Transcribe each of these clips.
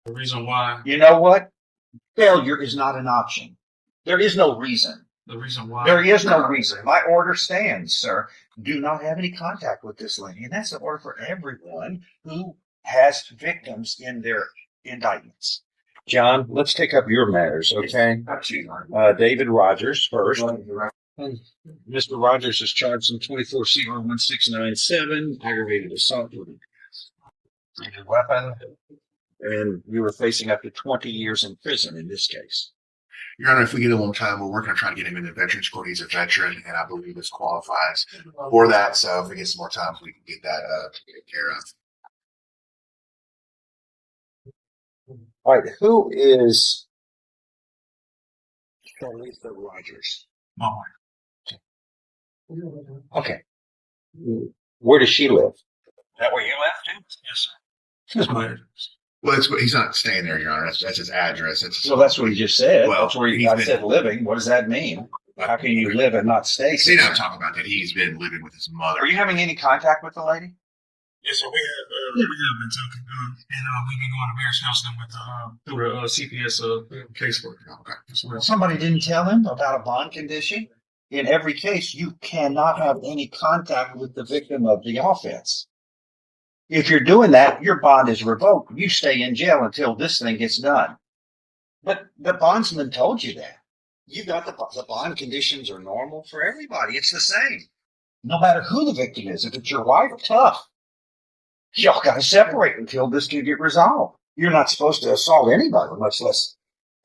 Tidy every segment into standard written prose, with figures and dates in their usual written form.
The reason why. You know what? Failure is not an option. There is no reason. The reason why. There is no reason. My order stands, sir. Do not have any contact with this lady. And that's the order for everyone who has victims in their indictments. John, let's take up your matters, okay? David Rogers first. Mr. Rogers is charged in 24 CR 1697, aggravated assault with a weapon. And you were facing up to 20 years in prison in this case. Your Honor, if we get a long time, we're working on trying to get him into Veterans Court. He's a veteran, and I believe this qualifies for that. So if we get some more time, we can get that taken care of. All right, who is Charlitha Rogers? My wife. Okay. Where does she live? Is that where you live too? Yes, sir. That's my address. Well, he's not staying there, Your Honor. That's his address. So that's what he just said. Well, that's where I said living. What does that mean? How can you live and not stay? They don't talk about that. He's been living with his mother. Are you having any contact with the lady? Yes, sir. We have been talking, and we've been going to marriage counseling with through the CPS caseworker. Okay. Somebody didn't tell him about a bond condition. In every case, you cannot have any contact with the victim of the offense. If you're doing that, your bond is revoked. You stay in jail until this thing gets done. But the bondsman told you that. You got the bond conditions are normal for everybody. It's the same. No matter who the victim is. If it's your wife, tough. Y'all got to separate until this can get resolved. You're not supposed to assault anybody, much less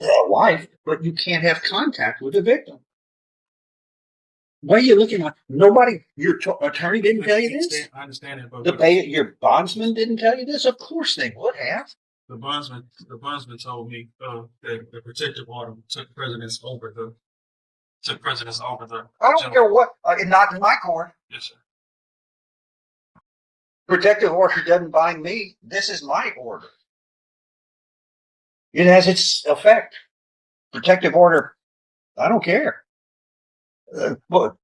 a wife, but you can't have contact with the victim. Why are you looking like nobody? Your attorney didn't tell you this? I understand it, but Your bondsman didn't tell you this? Of course they would have. the bondsman told me that the protective order took precedence over the. I don't care what. Not in my court. Yes, sir. Protective order doesn't bind me. This is my order. It has its effect. Protective order. I don't care.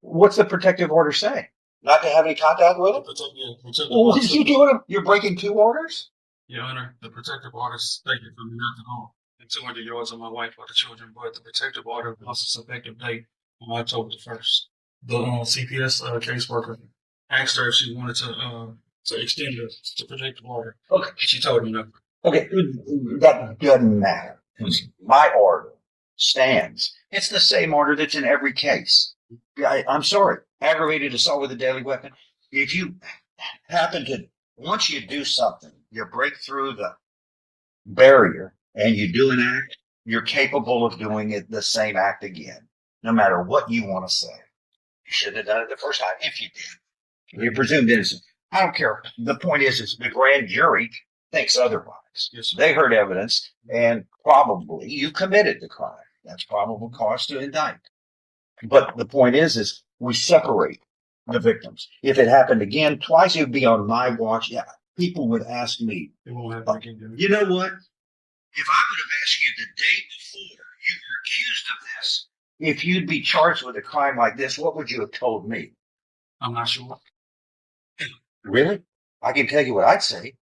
What's the protective order say? Not to have any contact with him? Well, what is you doing? You're breaking two orders? Your Honor, the protective order stated for me not to go in 200 yards of my wife or the children, but the protective order lost its effective date on October the 1st. The CPS caseworker asked her if she wanted to extend the protective order. Okay. She told me no. Okay, that doesn't matter. My order stands. It's the same order that's in every case. I'm sorry. Aggravated assault with a deadly weapon. If you happen to, once you do something, you break through the barrier and you do an act, you're capable of doing it the same act again, no matter what you want to say. You should have done it the first time if you did. You're presumed innocent. I don't care. The point is the grand jury thinks otherwise. Yes, sir. They heard evidence and probably you committed the crime. That's probable cause to indict. But the point is we separate the victims. If it happened again, twice, it would be on my watch. Yeah, people would ask me, It won't happen again. you know what? If I would have asked you the day before you were accused of this, if you'd be charged with a crime like this, what would you have told me? I'm not sure. Really? I can tell you what I'd say.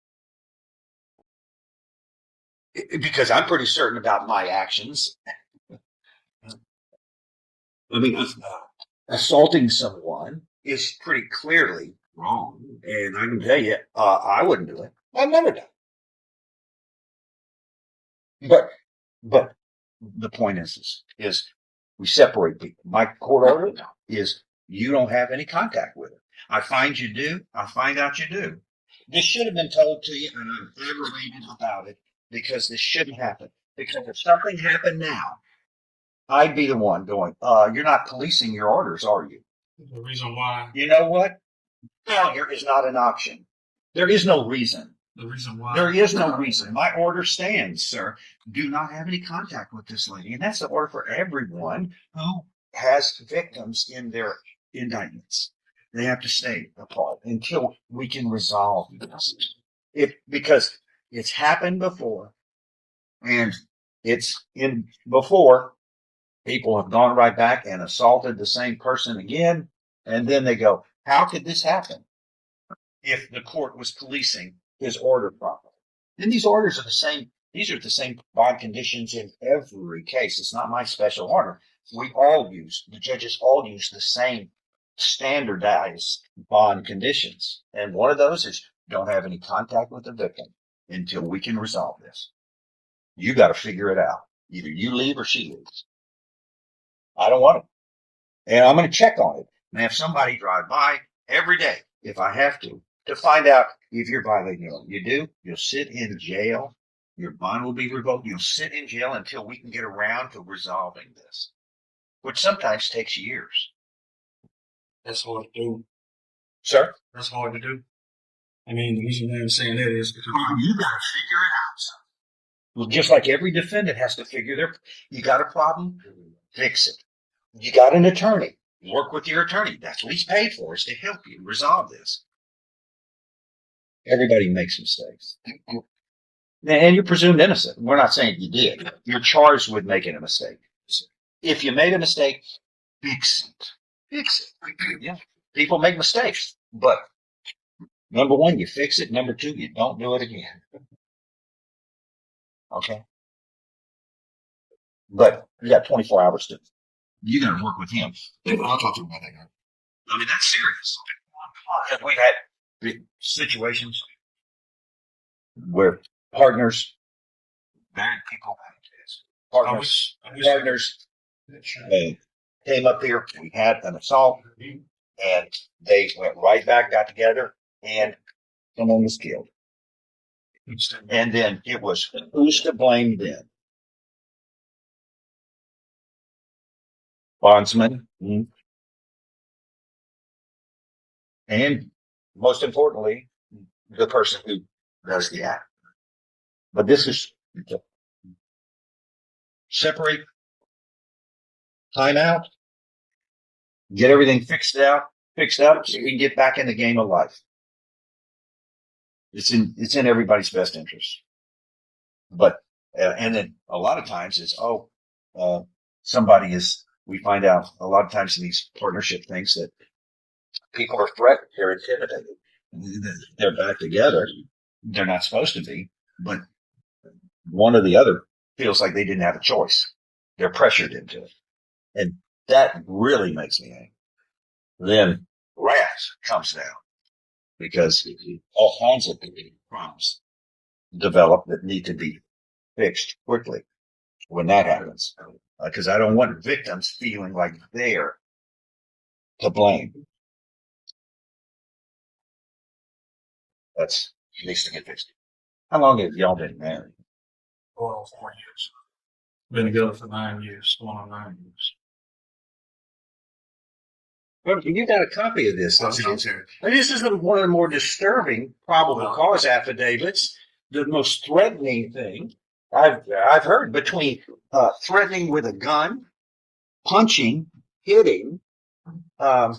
Because I'm pretty certain about my actions. I mean, assaulting someone is pretty clearly wrong. And I can tell you, I wouldn't do it. I've never done it. But the point is we separate people. My court order is you don't have any contact with it. I find you do. I find out you do. This should have been told to you, and I'm aggravated about it because this shouldn't happen. Because if something happened now, I'd be the one going, you're not policing your orders, are you? The reason why. You know what? Failure is not an option. There is no reason. The reason why. There is no reason. My order stands, sir. Do not have any contact with this lady. And that's the order for everyone who has victims in their indictments. They have to stay apart until we can resolve this. Because it's happened before, and it's in before people have gone right back and assaulted the same person again, and then they go, how could this happen if the court was policing his order properly? And these orders are the same These are the same bond conditions in every case. It's not my special order. The judges all use the same standardized bond conditions. And one of those is don't have any contact with the victim until we can resolve this. You got to figure it out. Either you leave or she leaves. I don't want it. And I'm going to check on it. And have somebody drive by every day, if I have to find out if you're violating the law. You do, you'll sit in jail. Your bond will be revoked. You'll sit in jail until we can get around to resolving this, which sometimes takes years. That's hard to do. Sir? That's hard to do. I mean, the reason why I'm saying that is because You got to figure it out. Well, just like every defendant has to figure you got a problem, fix it. You got an attorney, work with your attorney. That's what he's paid for, is to help you resolve this. Everybody makes mistakes. And you're presumed innocent. We're not saying you did. You're charged with making a mistake. If you made a mistake, fix it. Fix it. Yeah. People make mistakes, but number one, you fix it. Number two, you don't do it again. Okay. But you got 24 hours to. You got to work with him. I'll talk to him about that guy. I mean, that's serious. Because we've had big situations where partners, bad people, partners came up here. We had an assault, and they went right back, got together, and someone was killed. And then it was who's to blame then? Bondsman. And most importantly, the person who does the act. But this is separate, time out, get everything fixed out so we can get back in the game of life. It's in everybody's best interest. But and then a lot of times it's we find out a lot of times in these partnership things that people are threatened, they're intimidated, they're back together. They're not supposed to be, but one or the other feels like they didn't have a choice. They're pressured into it. And that really makes me angry. Then wrath comes down because all kinds of problems develop that need to be fixed quickly when that happens. Because I don't want victims feeling like they're to blame. That's needs to get fixed. How long have y'all been married? going on 4 years. Been together for 9 years, going on 9 years. Well, you got a copy of this, don't you? Sir. This is one of the more disturbing probable cause affidavits. The most threatening thing I've heard between threatening with a gun, punching, hitting. Your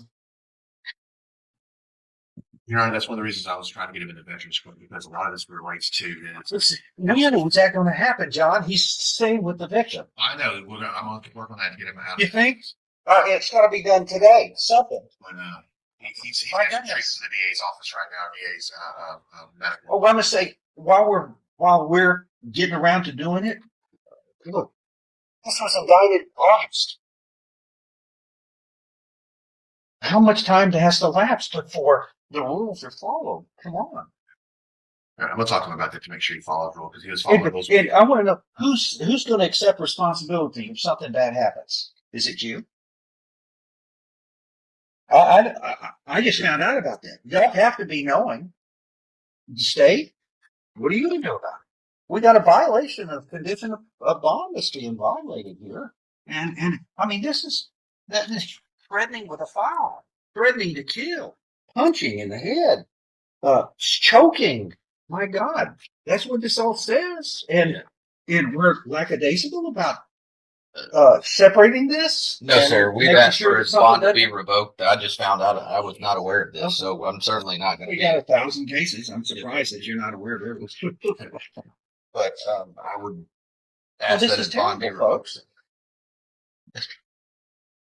Honor, that's one of the reasons I was trying to get him into veterans court, because a lot of this relates to. When is that going to happen, John? He's staying with the victim. I know. I'm going to work on that to get him out. You think? It's got to be done today. Something. But he's My getting goodness. treated in the DA's office right now. DA's medical. Oh, I'm going to say while we're getting around to doing it. Look, this was indicted August. How much time has to lapse before the rules are followed? Come on. I'm going to talk to him about that to make sure he follows the rule, because he was following the rules. And I want to know who's going to accept responsibility if something bad happens. Is it you? I just found out about that. Y'all have to be knowing. State, what are you going to do about it? We got a violation of condition of bond that's being violated here. And I mean, this is threatening with a firearm, threatening to kill, punching in the head, choking. My God, that's what this all says. And we're lackadaisical about separating this? No, sir. We've asked for his bond to be revoked. I just found out I was not aware of this, so I'm certainly not going to We be. got 1,000 cases. I'm surprised that you're not aware of everything. But I would Well, ask this that is his bond be terrible, revoked. folks.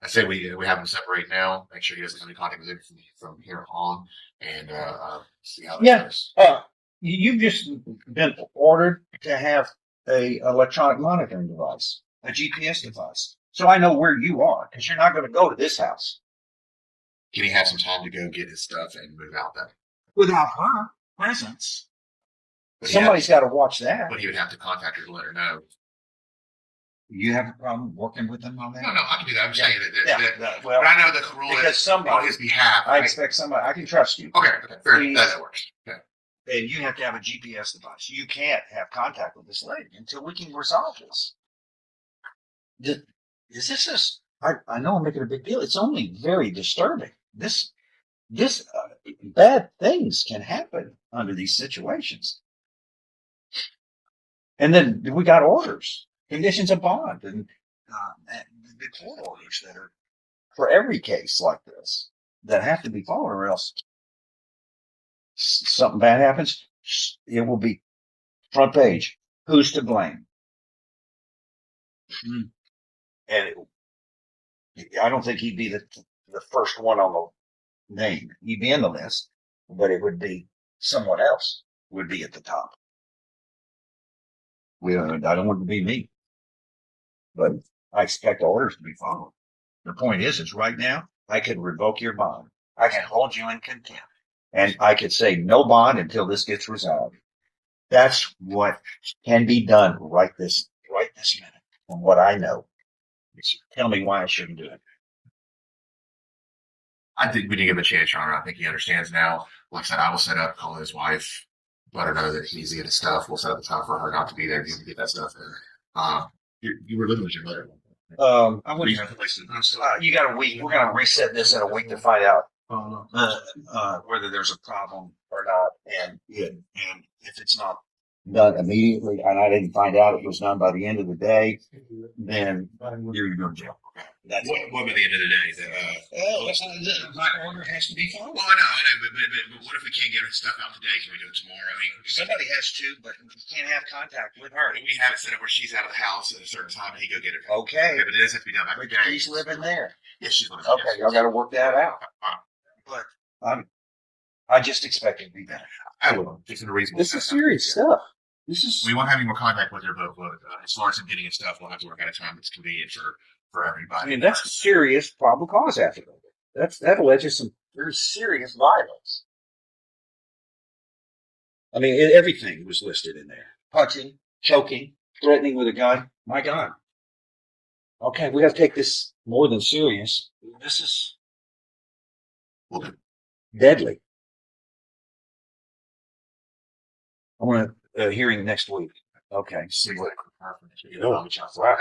I say we have him separate now. Make sure he doesn't have any contact with him from here on, and see how that Yeah. goes. You've just been ordered to have a electronic monitoring device, a GPS device. So I know where you are because you're not going to go to this house Can he have some time to go get his stuff and move out then? without her presence. But he Somebody's got to watch that. But he would have to contact her to let her know. You have a problem working with them on that? No, I can do that. I'm just saying that. Well, but I know the rule because is somebody, on his behalf. I expect somebody, I can trust you. Okay, fair. Please. That works. Okay. And you have to have a GPS device. You can't have contact with this lady until we can resolve this. Is this just, I know I'm making a big deal. It's only very disturbing. This bad things can happen under these situations. And then we got orders, conditions of bond, and the court orders that are for every case like this that have to be followed, or else something bad happens. It will be front page. Who's to blame? And I don't think he'd be the first one on the name. He'd be in the list, but it would be someone else would be at the top. I don't want it to be me, but I expect orders to be followed. The point is right now I could revoke your bond. I can hold you in contempt, and I could say no bond until this gets resolved. That's what can be done right this minute, from what I know. Tell me why I shouldn't do it. I think we did give him a chance, Your Honor. I think he understands now. Like I said, I will set up, call his wife, let her know that he needs to get his stuff. We'll set up a time for her not to be there to get that stuff in. You were living with your mother. I What do wouldn't. you have to place it? You got a week. We're going to reset this in a week to find out whether there's a problem or not, and if it's not done immediately, and I didn't find out it was done by the end of the day, then you're going to jail. That's What by the end of the day? my order has to be followed. Well, I know, but what if we can't get our stuff out today? Can we do it tomorrow? I mean, Somebody has to, but you can't have contact with her. we have it set up where she's out of the house at a certain time and he go get it. Okay, But it does have to be done by but today. she's living there. Yeah, she's living. Okay, y'all got to work that out. But I just expect it to be better. I will. Just in a reasonable. This is serious stuff. This is. We won't have any more contact with her, but as far as him getting his stuff, we'll have to work out a time that's convenient for everybody. I mean, that's a serious probable cause affidavit. That alleges some very serious violence. I mean, everything was listed in there: punching, choking, threatening with a gun. My God. Okay, we have to take this more than serious. This is deadly. I want a hearing next week. Okay. See what. Wow.